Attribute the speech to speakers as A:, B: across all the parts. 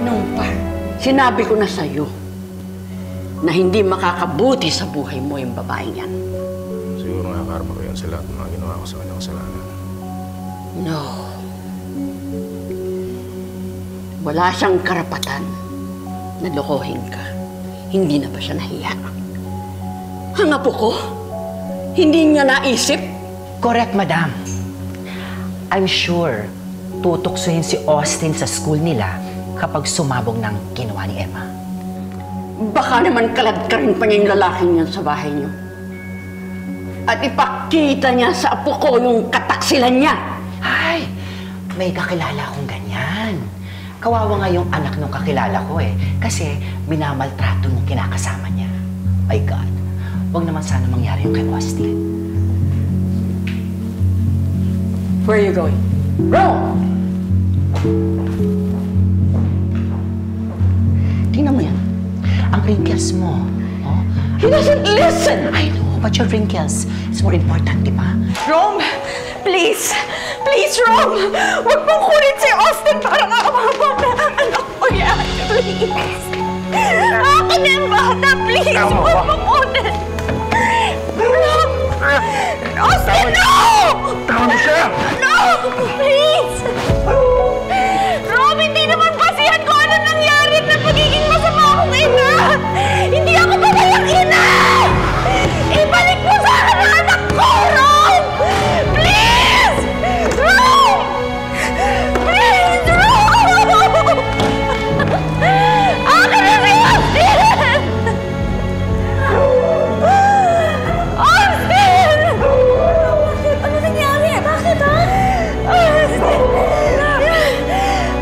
A: Nung pa, sinabi ko na sa'yo na hindi makakabuti sa buhay mo yung babaeng yan.
B: Siguro nga karma ko yan sa lahat ng mga ginawa ko sa kanyang kasalanan.
A: No. Wala siyang karapatan na lokohin ka. Hindi na ba siya nahiya? Ang apo ko, hindi niya naisip.
C: Correct, madam. I'm sure tutuksohin si Austin sa school nila kapag sumabog ng ginawa ni Emma.
A: Baka naman kalad ka rin pa niya yung lalaking yan sa bahay niyo. At ipakita niya sa apo ko yung kataksilan niya.
C: Ay, may kakilala akong ganyan. Kawawa nga yung anak ng kakilala ko eh. Kasi minamaltrato nung kinakasama niya. My God, huwag naman sana mangyari yung kay Austin.
A: Where are you going? Rome! Tingnan mo yan.
C: Ang wrinkles mo, oh?
A: He doesn't listen!
C: I know, but your wrinkles is more important, di ba?
D: Rome! Please! Please, Rome! Huwag mong kunin si Austin para makapagpapag na anak ko yan! Please! Akin na yung bata! Please! Huwag mong kunin! Rome! Austin, no!
B: Tama na siya!
D: No! Please! Rome, hindi naman basihan ko ano nangyari na pagiging masama akong ina! Hindi ako babayang ina! Ibalik mo sa akin ang anak ko, Rome! Please! Rome! Please, Rome! Akin na si Austin! Austin! Bakit? Ano nangyari? Bakit, ha? Austin!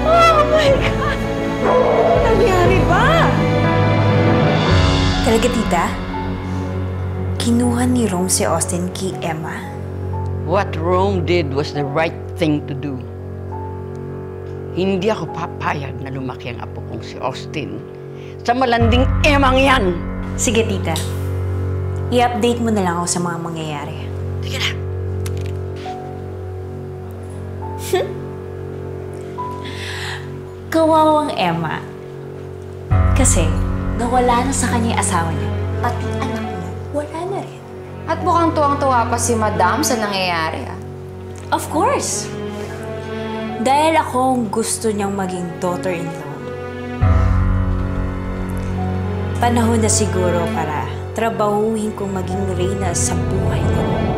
D: Oh, my God! Nangyari ba?
E: Talaga, tita? Kinuha ni Rome si Austin kay Emma?
A: What Rome did was the right thing to do. Hindi ako papayag na lumaki ang apo kong si Austin sa malanding emang yan.
E: Sige, tita. I-update mo na lang ako sa mga mangyayari.
A: Sige na.
E: Kawawang Emma. Kasi, nawala na sa kanya yung asawa niya. Pati anak niya, wala na rin.
F: At mukhang tuwang-tuwa pa si Madam sa nangyayari, ah.
E: Of course! Dahil ako ang gusto niyang maging daughter-in-law. Panahon na siguro para trabahuhin kong maging reyna sa buhay niya.